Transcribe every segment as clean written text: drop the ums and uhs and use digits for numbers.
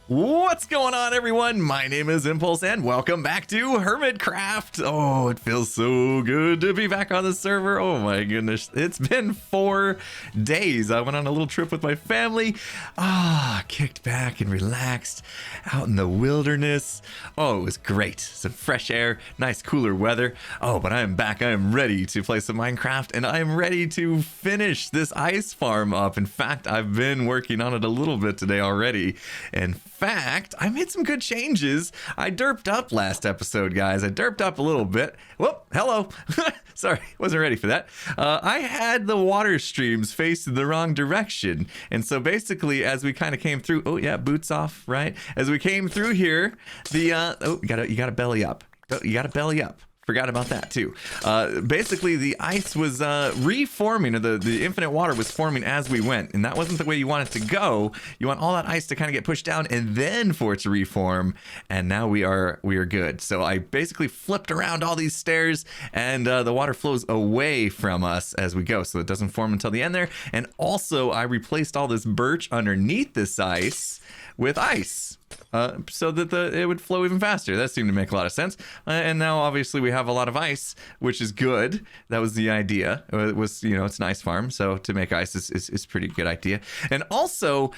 What's going on, everyone? My name is Impulse and welcome back to Hermitcraft. Oh, it feels so good to be back on the server. Oh my goodness, it's been 4 days. I went on a little trip with my family. Kicked back and relaxed out in the wilderness. Oh, it was great. Some fresh air, nice cooler weather. Oh, but I am back. I am ready to play some Minecraft and I am ready to finish this ice farm up. In fact, I've been working on it a little bit today already. In fact, I made some good changes. I derped up last episode, guys. I derped up a little bit. Whoop, hello. Sorry, wasn't ready for that. I had the water streams facing the wrong direction. And so basically, as we kind of came through, oh yeah, boots off, right? As we came through here, you gotta belly up. Oh, you gotta belly up. Forgot about that too. Basically, the ice was reforming, or the infinite water was forming as we went, and that wasn't the way you want it to go. You want all that ice to kind of get pushed down and then for it to reform, and now we are good. So I basically flipped around all these stairs, and the water flows away from us as we go, so it doesn't form until the end there. And also, I replaced all this birch underneath this ice with ice. So that it would flow even faster. That seemed to make a lot of sense. And now obviously we have a lot of ice, which is good. That was the idea. It was, it's an ice farm, so to make ice is pretty good idea. And also,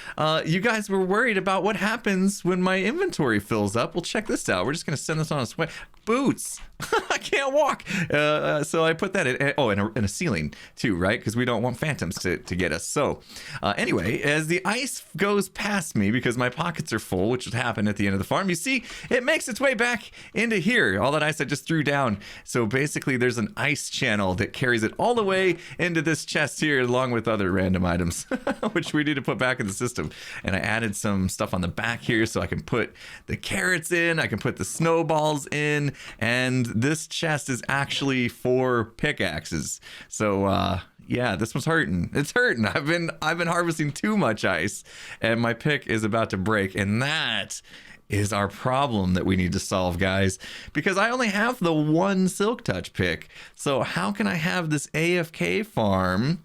you guys were worried about what happens when my inventory fills up. Well, check this out. We're just gonna send this on its way. Boots. I can't walk. So I put that in. Oh, in a ceiling too, right? Because we don't want phantoms to get us. So anyway, as the ice goes past me, because my pockets are full, which would happen at the end of the farm, you see it makes its way back into here, all that ice I just threw down. So basically there's an ice channel that carries it all the way into this chest here, along with other random items which we need to put back in the system. And I added some stuff on the back here so I can put the carrots in, I can put the snowballs in, and this chest is actually for pickaxes. So yeah, this one's hurting. It's hurting. I've been harvesting too much ice, and my pick is about to break, and that is our problem that we need to solve, guys, because I only have the one Silk Touch pick. So how can I have this AFK farm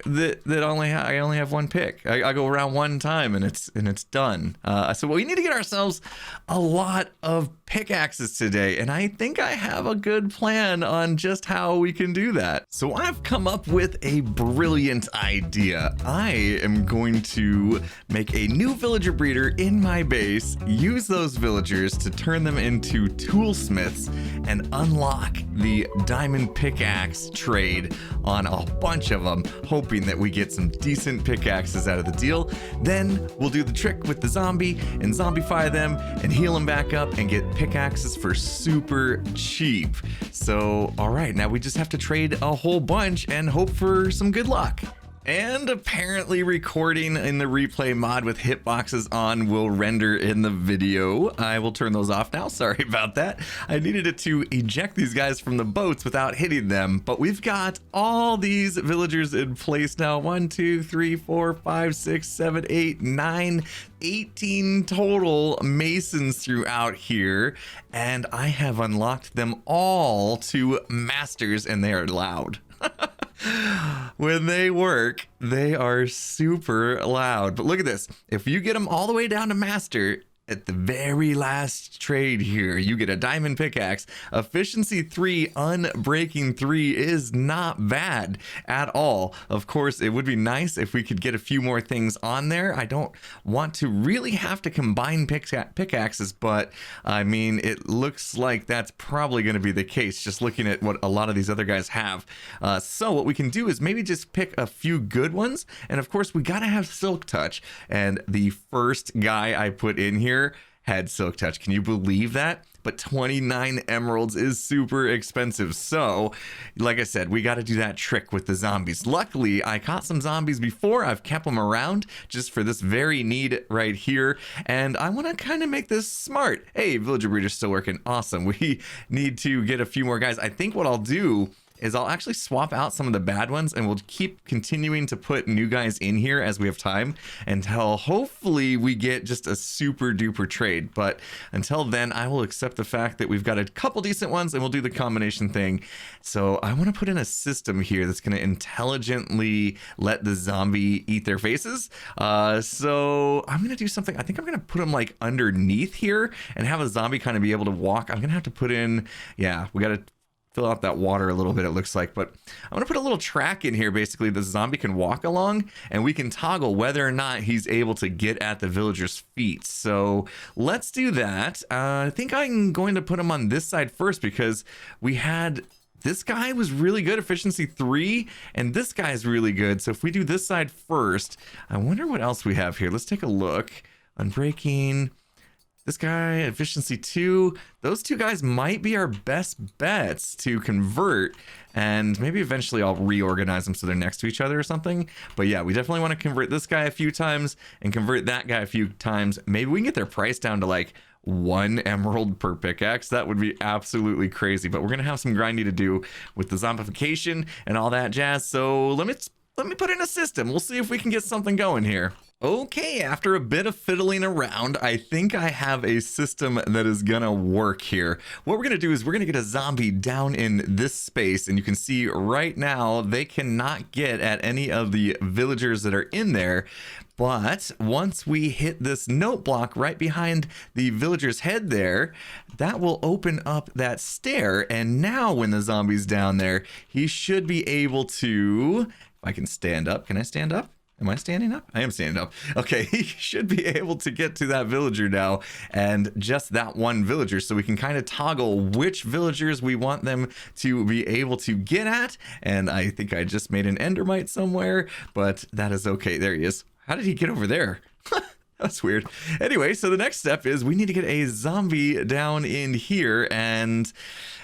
that I only have one pick? I go around one time and it's done. So we need to get ourselves a lot of pickaxes today, and I think I have a good plan on just how we can do that. So I've come up with a brilliant idea. I am going to make a new villager breeder in my base, use those villagers to turn them into toolsmiths, and unlock the diamond pickaxe trade on a bunch of them, hoping that we get some decent pickaxes out of the deal. Then we'll do the trick with the zombie and zombify them and heal them back up and get pickaxes for super cheap. So, all right, now we just have to trade a whole bunch and hope for some good luck. And apparently recording in the replay mod with hitboxes on will render in the video. I will turn those off now. Sorry about that. I needed it to eject these guys from the boats without hitting them, but we've got all these villagers in place now. 1, 2, 3, 4, 5, 6, 7, 8, 9, 18 total masons throughout here, and I have unlocked them all to masters, and they are loud. When they work, they are super loud. But look at this. If you get them all the way down to master, at the very last trade here, you get a diamond pickaxe. Efficiency 3, unbreaking 3 is not bad at all. Of course, it would be nice if we could get a few more things on there. I don't want to really have to combine pickaxes, but I mean, it looks like that's probably going to be the case, just looking at what a lot of these other guys have. So what we can do is maybe just pick a few good ones. And of course, we got to have Silk Touch. And the first guy I put in here had Silk Touch. Can you believe that? But 29 emeralds is super expensive. So, like I said, we got to do that trick with the zombies. Luckily, I caught some zombies before. I've kept them around just for this very need right here. And I want to kind of make this smart. Hey, villager breeder's still working. Awesome. We need to get a few more guys. I think what I'll do is I'll actually swap out some of the bad ones, and we'll keep continuing to put new guys in here as we have time until hopefully we get just a super duper trade. But until then, I will accept the fact that we've got a couple decent ones, and we'll do the combination thing. So I want to put in a system here that's going to intelligently let the zombie eat their faces. So I'm going to do something. I think I'm going to put them like underneath here and have a zombie kind of be able to walk. I'm going to have to put in, yeah, we got to fill out that water a little bit, it looks like, but I'm gonna put a little track in here. Basically, the zombie can walk along, and we can toggle whether or not he's able to get at the villager's feet. So let's do that. I think I'm going to put him on this side first, because we had this guy was really good, efficiency 3, and this guy's really good. So if we do this side first, I wonder what else we have here. Let's take a look. Unbreaking. This guy, efficiency 2. Those two guys might be our best bets to convert, and maybe eventually I'll reorganize them so they're next to each other or something. But yeah, we definitely want to convert this guy a few times and convert that guy a few times. Maybe we can get their price down to like 1 emerald per pickaxe. That would be absolutely crazy, but we're gonna have some grinding to do with the zombification and all that jazz. So let me put in a system. We'll see if we can get something going here. Okay, after a bit of fiddling around, I think I have a system that is gonna work here. What we're gonna do is we're gonna get a zombie down in this space, and you can see right now they cannot get at any of the villagers that are in there. But once we hit this note block right behind the villager's head there, that will open up that stair. And now when the zombie's down there, he should be able to, if I can stand up, can I stand up? Am I standing up? I am standing up. Okay, he should be able to get to that villager now, and just that one villager. So we can kind of toggle which villagers we want them to be able to get at. And I think I just made an endermite somewhere, but that is okay. There he is. How did he get over there? That's weird. Anyway, so the next step is we need to get a zombie down in here. And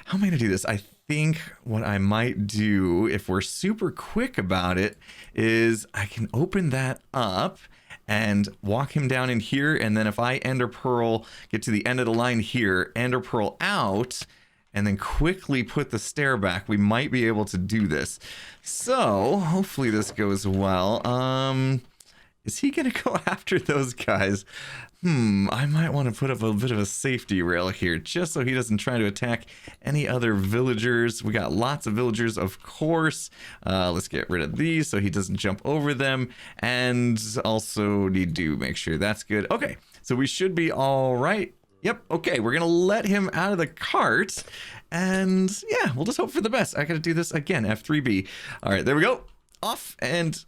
how am I going to do this? I think what I might do, if we're super quick about it, is I can open that up and walk him down in here. And then if I ender pearl, get to the end of the line here, ender pearl out, and then quickly put the stair back, we might be able to do this. So hopefully this goes well. Is he gonna go after those guys? I might want to put up a bit of a safety rail here, just so he doesn't try to attack any other villagers. We got lots of villagers, of course. Let's get rid of these so he doesn't jump over them. And also need to make sure that's good. Okay, so we should be all right. Yep, okay, we're gonna let him out of the cart. And yeah, we'll just hope for the best. I gotta do this again, F3B. All right, there we go. Off and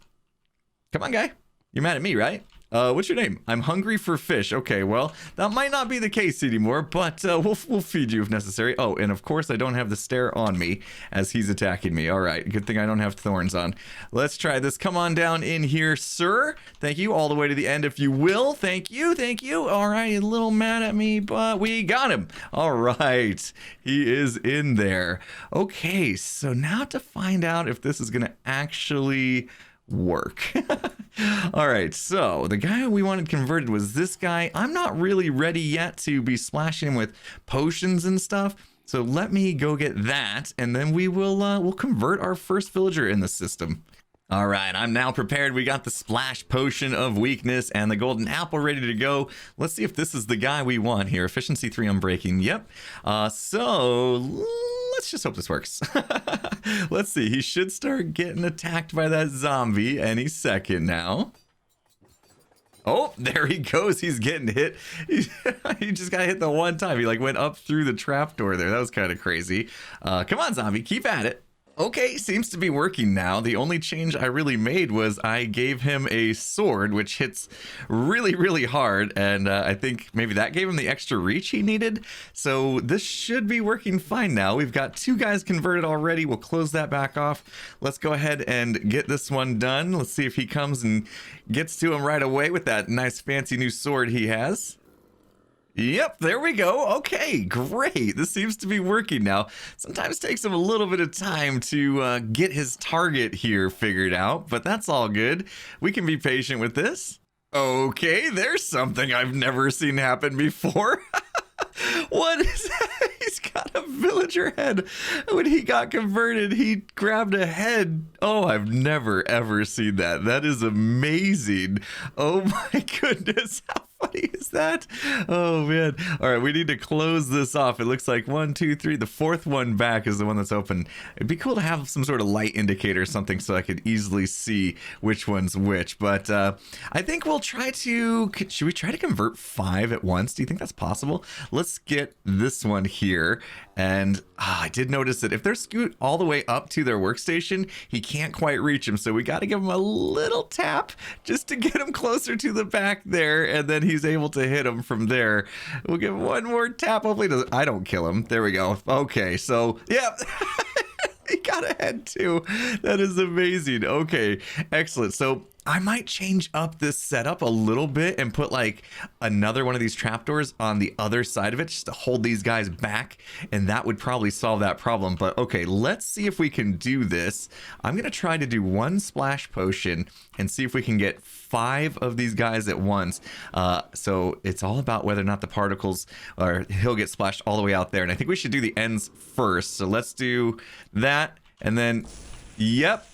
come on, guy. You're mad at me, right? What's your name? I'm hungry for fish. Okay, well, that might not be the case anymore, but we'll feed you if necessary. Oh, and of course I don't have the stair on me as he's attacking me. All right, good thing I don't have thorns on. Let's try this. Come on down in here, sir. Thank you. All the way to the end, if you will. Thank you. Thank you. All right, a little mad at me, but we got him. All right, he is in there. Okay, so now to find out if this is gonna actually work. All right, so the guy we wanted converted was this guy. I'm not really ready yet to be splashing him with potions and stuff, so let me go get that, and then we will we'll convert our first villager in the system. All right, I'm now prepared. We got the splash potion of weakness and the golden apple ready to go. Let's see if this is the guy we want here. Efficiency 3 unbreaking. Yep. So let's just hope this works. Let's see. He should start getting attacked by that zombie any second now. Oh, there he goes. He's getting hit. He just got hit the one time. He like went up through the trapdoor there. That was kind of crazy. Come on, zombie. Keep at it. Okay, seems to be working now. The only change I really made was I gave him a sword, which hits really, really hard. And I think maybe that gave him the extra reach he needed. So this should be working fine now. We've got 2 guys converted already. We'll close that back off. Let's go ahead and get this one done. Let's see if he comes and gets to him right away with that nice fancy new sword he has. Yep, there we go. Okay, great. This seems to be working now. Sometimes it takes him a little bit of time to get his target here figured out, but that's all good. We can be patient with this. Okay, there's something I've never seen happen before. What is that? He's got a villager head. When he got converted, he grabbed a head. Oh, I've never ever seen that. That is amazing. Oh my goodness. How funny is that? Oh man. All right, we need to close this off. It looks like 1, 2, 3. The fourth one back is the one that's open. It'd be cool to have some sort of light indicator or something so I could easily see which one's which. But I think we'll try to, should we try to convert 5 at once? Do you think that's possible? Let's get this one here. And I did notice that if they're scoot all the way up to their workstation, he can't quite reach him. So we got to give him a little tap just to get him closer to the back there. And then he's able to hit him from there. We'll give one more tap. Hopefully I don't kill him. There we go. Okay, so yeah. He got a head too. That is amazing. Okay, excellent. So I might change up this setup a little bit and put like another one of these trapdoors on the other side of it just to hold these guys back, and that would probably solve that problem. But okay, let's see if we can do this. I'm gonna try to do 1 splash potion and see if we can get 5 of these guys at once. So it's all about whether or not the particles, or he'll get splashed all the way out there, and I think we should do the ends first. So let's do that, and then yep,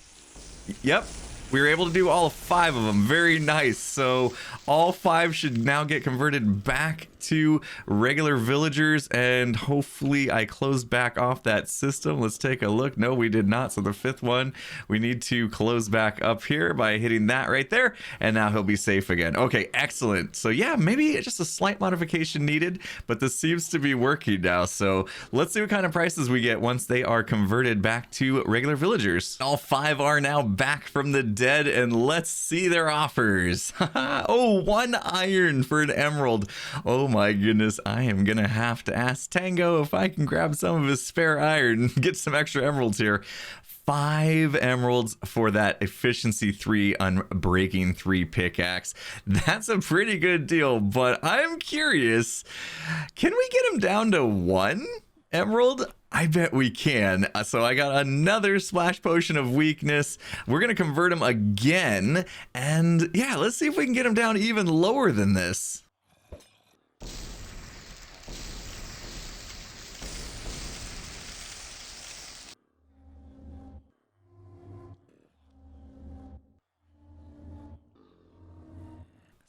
we were able to do all 5 of them. Very nice. So all 5 should now get converted back to regular villagers, and hopefully I closed back off that system. Let's take a look. No, we did not. So the 5th one, we need to close back up here by hitting that right there, and now he'll be safe again. Okay, excellent. So yeah, maybe just a slight modification needed, but this seems to be working now. So let's see what kind of prices we get once they are converted back to regular villagers. All 5 are now back from the dead, and let's see their offers. Oh, 1 iron for an emerald. Oh my goodness, I am gonna have to ask Tango if I can grab some of his spare iron and get some extra emeralds here. 5 emeralds for that efficiency 3 unbreaking 3 pickaxe. That's a pretty good deal, but I'm curious, can we get him down to 1 emerald? I bet we can. So I got another splash potion of weakness. We're gonna convert him again, and yeah, let's see if we can get him down even lower than this.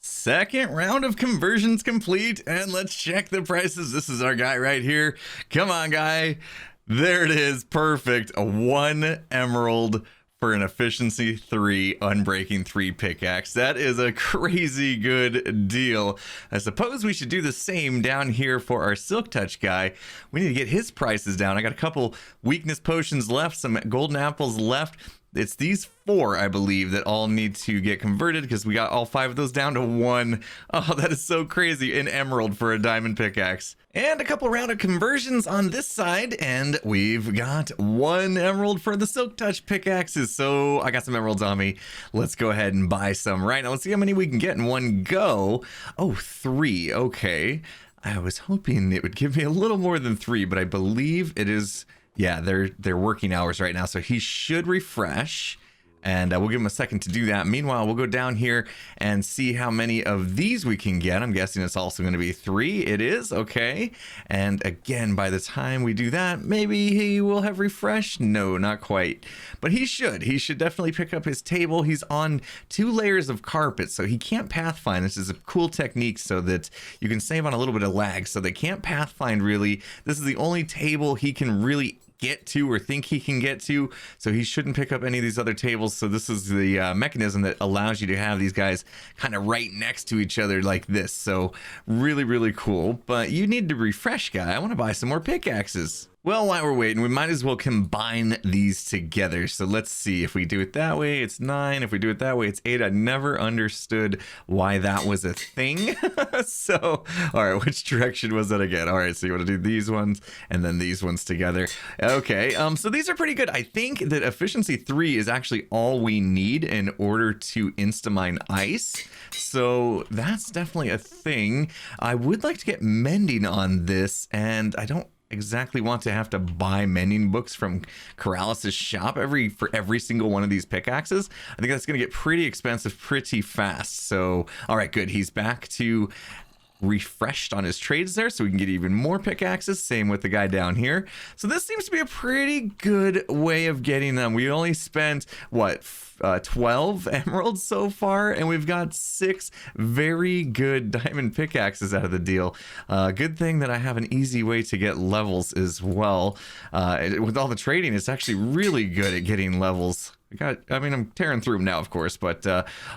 Second round of conversions complete, and let's check the prices. This is our guy right here. Come on, guy. There it is. Perfect. 1 emerald for an efficiency 3 unbreaking 3 pickaxe. That is a crazy good deal. I suppose we should do the same down here for our silk touch guy. We need to get his prices down. I got a couple weakness potions left, some golden apples left. It's these 4, I believe, that all need to get converted because we got all 5 of those down to 1. Oh, that is so crazy. An emerald for a diamond pickaxe. And a couple round of conversions on this side, and we've got 1 emerald for the silk touch pickaxes. So I got some emeralds on me. Let's go ahead and buy some right now. Let's see how many we can get in one go. Oh, 3. Okay. I was hoping it would give me a little more than 3, but I believe it is... Yeah, they're working hours right now, so he should refresh, and we'll give him a second to do that. Meanwhile, we'll go down here and see how many of these we can get. I'm guessing it's also going to be 3. It is, okay. And again, by the time we do that, maybe he will have refreshed. No, not quite. But he should. He should definitely pick up his table. He's on 2 layers of carpet, so he can't pathfind. This is a cool technique so that you can save on a little bit of lag. So they can't pathfind really. This is the only table he can really get to or think he can get to, so he shouldn't pick up any of these other tables. So this is the mechanism that allows you to have these guys kind of right next to each other like this. So really cool. But you need to refresh, guy. I want to buy some more pickaxes. Well, while we're waiting, we might as well combine these together. So let's see. If we do it that way, it's 9. If we do it that way, it's 8. I never understood why that was a thing. So, all right, which direction was that again? All right, so you want to do these ones and then these ones together. Okay, so these are pretty good. I think that efficiency 3 is actually all we need in order to insta-mine ice. So that's definitely a thing. I would like to get mending on this, and I don't exactly want to have to buy mending books from Corralis's shop for every single one of these pickaxes. I think that's going to get pretty expensive pretty fast. So, all right, good. He's back to refreshed on his trades there, so we can get even more pickaxes. Same with the guy down here. So this seems to be a pretty good way of getting them. We only spent what, 12 emeralds so far, and we've got 6 very good diamond pickaxes out of the deal. Good thing that I have an easy way to get levels as well. With all the trading, it's actually really good at getting levels. I'm tearing through them now, of course, but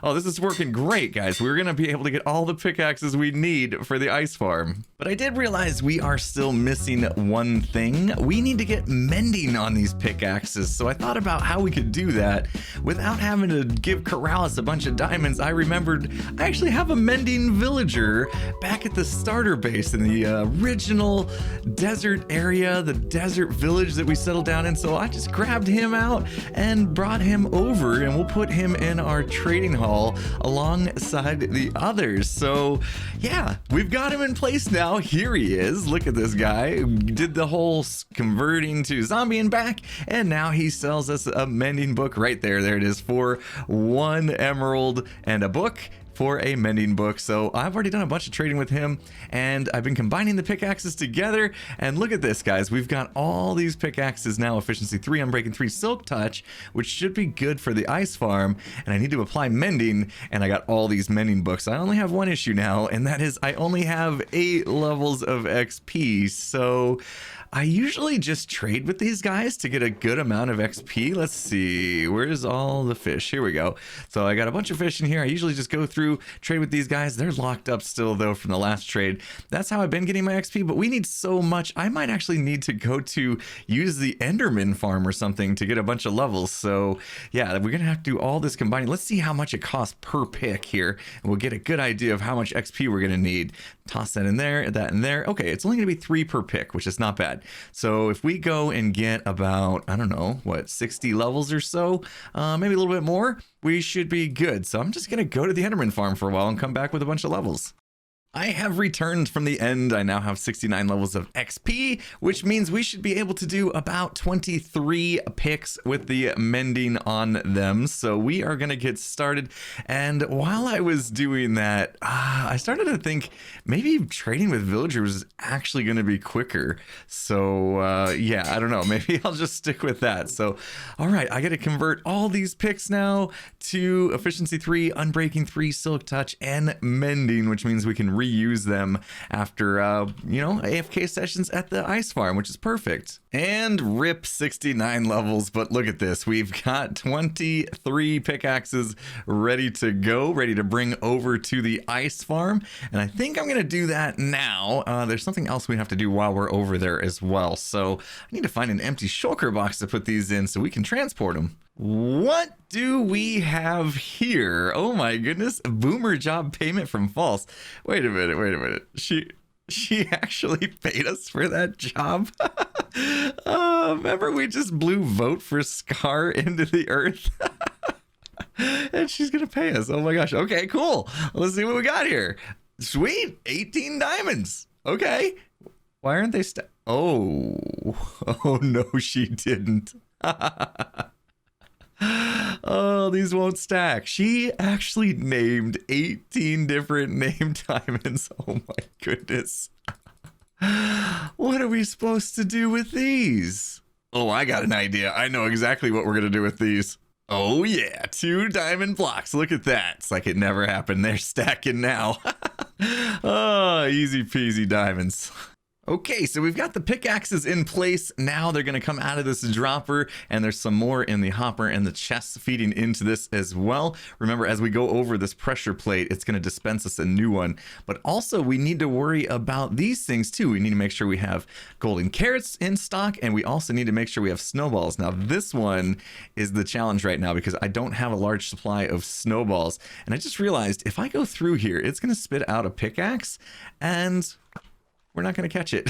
oh, this is working great, guys. We're gonna be able to get all the pickaxes we need for the ice farm. But I did realize we are still missing one thing. We need to get mending on these pickaxes. So I thought about how we could do that without having to give Corrales a bunch of diamonds. I remembered I actually have a mending villager back at the starter base in the original desert area, the desert village that we settled down in. So I just grabbed him out and brought him over, and we'll put him in our trading hall alongside the others. So yeah, we've got him in place now. Here he is. Look at this guy. Did the whole converting to zombie and back, and now he sells us a mending book right there. There it is, for 1 emerald and a book for a mending book. So I've already done a bunch of trading with him, and I've been combining the pickaxes together. And look at this, guys. We've got all these pickaxes now, efficiency 3, unbreaking 3, silk touch, which should be good for the ice farm. And I need to apply mending, and I got all these mending books. I only have one issue now, and that is I only have 8 levels of XP. So I usually just trade with these guys to get a good amount of XP. Let's see, where's all the fish? Here we go. So I got a bunch of fish in here. I usually just go through, trade with these guys. They're locked up still, though, from the last trade. That's how I've been getting my XP, but we need so much. I might actually need to go to use the Enderman farm or something to get a bunch of levels. So yeah, we're gonna have to do all this combining. Let's see how much it costs per pick here, and we'll get a good idea of how much XP we're gonna need. Toss that in there, that in there. Okay, it's only gonna be 3 per pick, which is not bad. So if we go and get about, I don't know, what, 60 levels or so, maybe a little bit more, we should be good. So I'm just gonna go to the Enderman farm for a while and come back with a bunch of levels. I have returned from the end. I now have 69 levels of XP, which means we should be able to do about 23 picks with the mending on them. So we are going to get started. And while I was doing that, I started to think maybe trading with villagers is actually going to be quicker. So yeah, I don't know. Maybe I'll just stick with that. So, all right, I got to convert all these picks now to efficiency 3, unbreaking 3, silk touch, and mending, which means we can reuse them after, you know, AFK sessions at the ice farm, which is perfect. And rip 69 levels, but look at this. We've got 23 pickaxes ready to go, ready to bring over to the ice farm. And I think I'm going to do that now. There's something else we have to do while we're over there as well. So I need to find an empty shulker box to put these in so we can transport them. What do we have here? Oh my goodness, boomer job payment from False. Wait a minute. She actually paid us for that job. Remember we just blew vote for Scar into the earth? And she's gonna pay us. Oh my gosh. Okay, cool. Let's see what we got here. Sweet, 18 diamonds. Okay. Why aren't they oh no, she didn't. Oh, these won't stack. She actually named 18 different named diamonds. Oh my goodness. What are we supposed to do with these? Oh, I got an idea. I know exactly what we're going to do with these. Oh yeah, 2 diamond blocks. Look at that. It's like it never happened. They're stacking now. Oh, easy peasy diamonds. Okay, so we've got the pickaxes in place. Now they're going to come out of this dropper, and there's some more in the hopper and the chests feeding into this as well. Remember, as we go over this pressure plate, it's going to dispense us a new one. But also, we need to worry about these things too. We need to make sure we have golden carrots in stock, and we also need to make sure we have snowballs. Now, this one is the challenge right now because I don't have a large supply of snowballs. And I just realized if I go through here, it's going to spit out a pickaxe, and we're not going to catch it.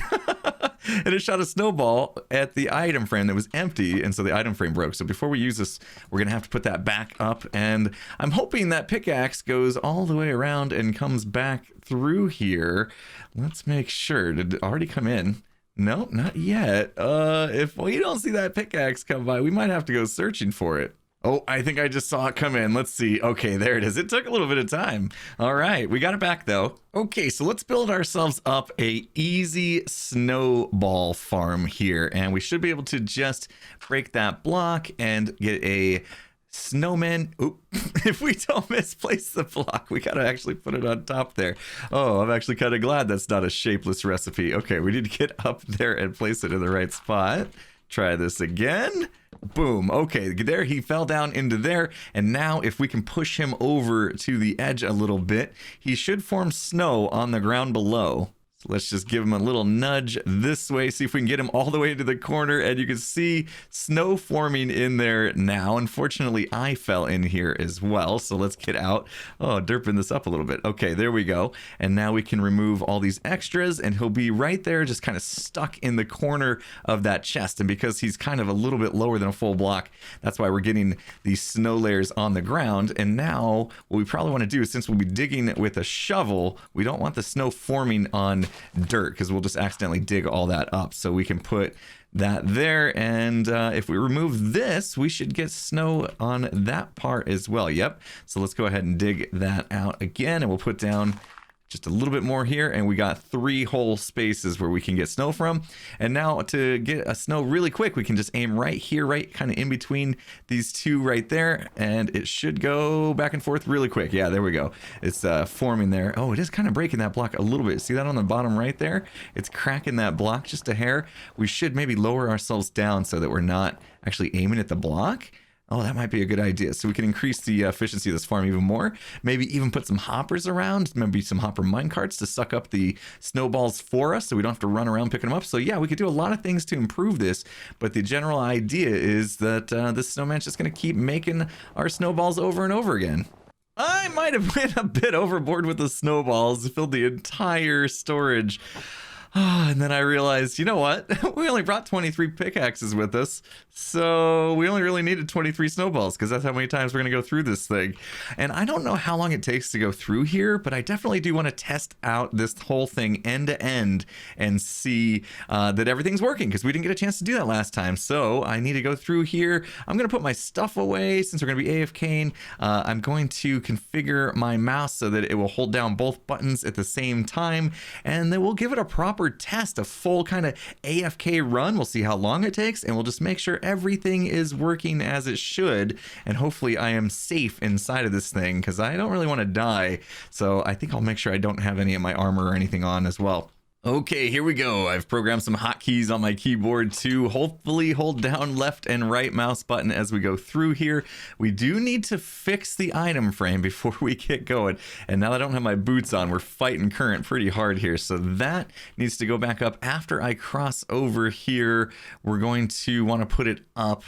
And it shot a snowball at the item frame that was empty, and so the item frame broke. So before we use this, we're going to have to put that back up, and I'm hoping that pickaxe goes all the way around and comes back through here. Let's make sure. Did it already come in? No, not yet. If we don't see that pickaxe come by, we might have to go searching for it. Oh, I think I just saw it come in. Let's see. Okay, there it is. It took a little bit of time. All right, we got it back though. Okay, so let's build ourselves up a easy snowball farm here, and we should be able to just break that block and get a snowman. Oop. If we don't misplace the block, we gotta actually put it on top there. Oh, I'm actually kind of glad that's not a shapeless recipe. Okay, we need to get up there and place it in the right spot. Try this again. Boom. Okay, there he fell down into there, and now if we can push him over to the edge a little bit, he should form snow on the ground below. So let's just give him a little nudge this way, see if we can get him all the way to the corner, and you can see snow forming in there now. Unfortunately, I fell in here as well, so let's get out. Oh, derping this up a little bit. Okay, there we go. And now we can remove all these extras, and he'll be right there just kind of stuck in the corner of that chest. And because he's kind of a little bit lower than a full block, that's why we're getting these snow layers on the ground. And now what we probably want to do is, since we'll be digging with a shovel, we don't want the snow forming on dirt because we'll just accidentally dig all that up. So we can put that there, and if we remove this, we should get snow on that part as well. Yep. So let's go ahead and dig that out again, and we'll put down just a little bit more here, and we got 3 whole spaces where we can get snow from. And now to get a snow really quick, we can just aim right here, right kind of in between these two right there, and it should go back and forth really quick. Yeah, there we go. It's forming there. Oh, it is kind of breaking that block a little bit. See that on the bottom right there? It's cracking that block just a hair. We should maybe lower ourselves down so that we're not actually aiming at the block. Oh, that might be a good idea. So we can increase the efficiency of this farm even more. Maybe even put some hoppers around, maybe some hopper minecarts to suck up the snowballs for us so we don't have to run around picking them up. So yeah, we could do a lot of things to improve this, but the general idea is that this snowman's just going to keep making our snowballs over and over again. I might have went a bit overboard with the snowballs, filled the entire storage. And then I realized, you know what? We only brought 23 pickaxes with us, so we only really needed 23 snowballs because that's how many times we're going to go through this thing. And I don't know how long it takes to go through here, but I definitely do want to test out this whole thing end to end and see that everything's working, because we didn't get a chance to do that last time. So I need to go through here. I'm going to put my stuff away since we're going to be AFKing. I'm going to configure my mouse so that it will hold down both buttons at the same time, and then we'll give it a proper test, a full kind of AFK run. We'll see how long it takes, and we'll just make sure everything is working as it should, and hopefully I am safe inside of this thing, because I don't really want to die. So I think I'll make sure I don't have any of my armor or anything on as well. Okay, here we go. I've programmed some hotkeys on my keyboard to hopefully hold down left and right mouse button as we go through here. We do need to fix the item frame before we get going. And now that I don't have my boots on, we're fighting current pretty hard here. So that needs to go back up after I cross over here. We're going to want to put it up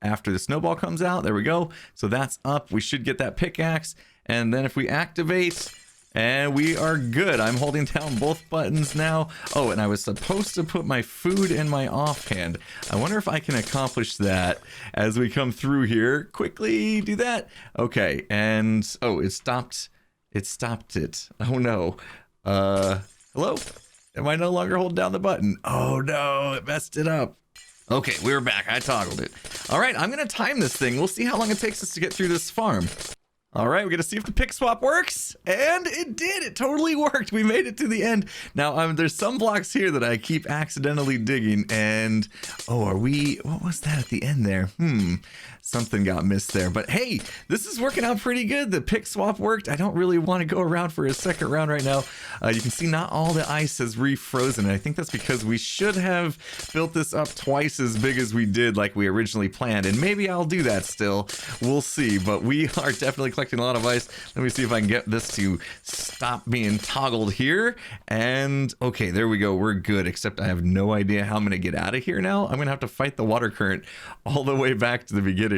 after the snowball comes out. There we go. So that's up. We should get that pickaxe. And then if we activate... and we are good. I'm holding down both buttons now. Oh, and I was supposed to put my food in my offhand. I wonder if I can accomplish that as we come through here. Quickly do that. Okay, and oh, it stopped. It stopped it. Oh no. Hello? Am I no longer holding down the button? Oh no, it messed it up. Okay, we're back. I toggled it. All right, I'm gonna time this thing. We'll see how long it takes us to get through this farm. All right, we're gonna see if the pick swap works, and it did. It totally worked. We made it to the end. Now, there's some blocks here that I keep accidentally digging, and oh, what was that at the end there? Something got missed there, but hey, this is working out pretty good. The pick swap worked. I don't really want to go around for a second round right now. You can see not all the ice has refrozen, and I think that's because we should have built this up twice as big as we did like we originally planned, and maybe I'll do that still. We'll see, but we are definitely collecting a lot of ice. Let me see if I can get this to stop being toggled here, and okay, there we go. We're good, except I have no idea how I'm going to get out of here now. I'm going to have to fight the water current all the way back to the beginning.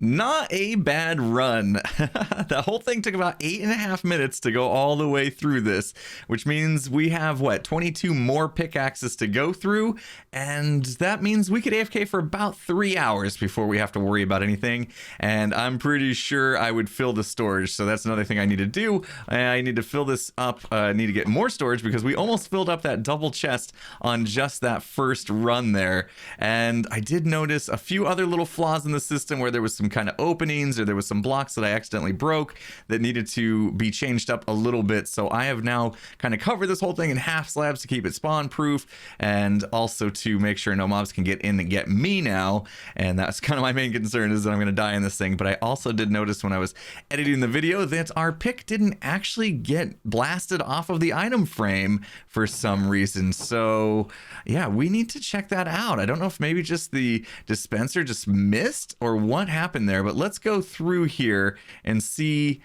Not a bad run. The whole thing took about 8.5 minutes to go all the way through this, which means we have, what, 22 more pickaxes to go through, and that means we could AFK for about 3 hours before we have to worry about anything, and I'm pretty sure I would fill the storage, so that's another thing I need to do. I need to fill this up, I need to get more storage, because we almost filled up that double chest on just that first run there, and I did notice a few other little flaws in the system where there was some kind of openings, or there was some blocks that I accidentally broke that needed to be changed up a little bit. So I have now kind of covered this whole thing in half slabs to keep it spawn proof, and also to make sure no mobs can get in and get me now. And that's kind of my main concern, is that I'm going to die in this thing. But I also did notice when I was editing the video that our pick didn't actually get blasted off of the item frame for some reason. So yeah, we need to check that out. I don't know if maybe just the dispenser just missed or what happened there, but let's go through here and see.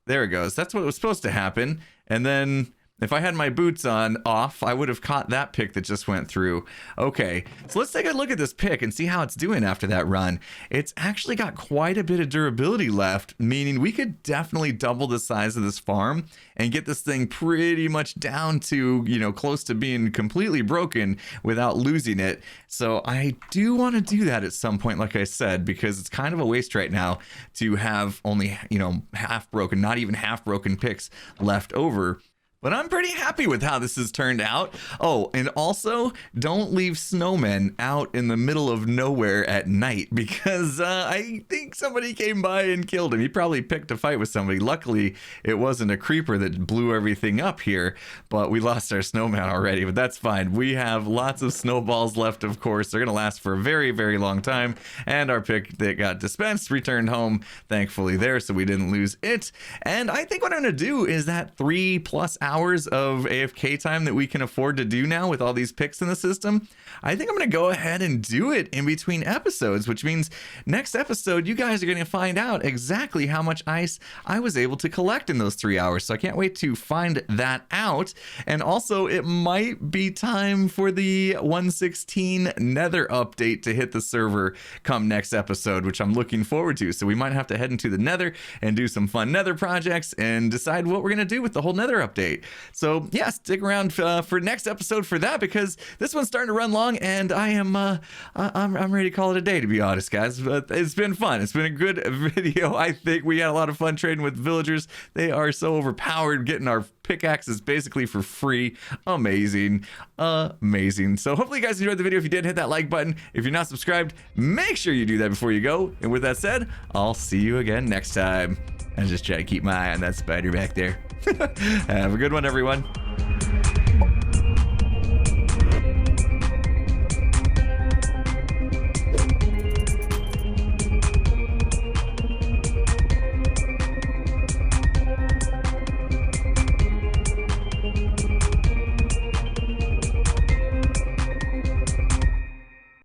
There it goes. That's what was supposed to happen. And then if I had my boots on off, I would have caught that pick that just went through. Okay, so let's take a look at this pick and see how it's doing after that run. It's actually got quite a bit of durability left, meaning we could definitely double the size of this farm and get this thing pretty much down to, you know, close to being completely broken without losing it. So I do want to do that at some point, like I said, because it's kind of a waste right now to have only, you know, half broken, not even half broken picks left over. But I'm pretty happy with how this has turned out. Oh, and also don't leave snowmen out in the middle of nowhere at night, because I think somebody came by and killed him. He probably picked a fight with somebody. Luckily, it wasn't a creeper that blew everything up here, but we lost our snowman already, but that's fine. We have lots of snowballs left, of course. They're going to last for a very, very long time. And our pick that got dispensed returned home, thankfully there, so we didn't lose it. And I think what I'm going to do is that 3+ hours of AFK time that we can afford to do now with all these picks in the system, I think I'm going to go ahead and do it in between episodes, which means next episode, you guys are going to find out exactly how much ice I was able to collect in those 3 hours. So I can't wait to find that out. And also, it might be time for the 1.16 Nether update to hit the server come next episode, which I'm looking forward to. So we might have to head into the Nether and do some fun Nether projects and decide what we're going to do with the whole Nether update. So yeah, stick around for next episode for that, because this one's starting to run long, and I am I'm ready to call it a day, to be honest, guys. But it's been fun. It's been a good video. I think we had a lot of fun trading with villagers. They are so overpowered, getting our pickaxes basically for free. Amazing. Amazing. So hopefully you guys enjoyed the video. If you did, hit that like button. If you're not subscribed, make sure you do that before you go. And with that said, I'll see you again next time. And just try to keep my eye on that spider back there. Have a good one, everyone.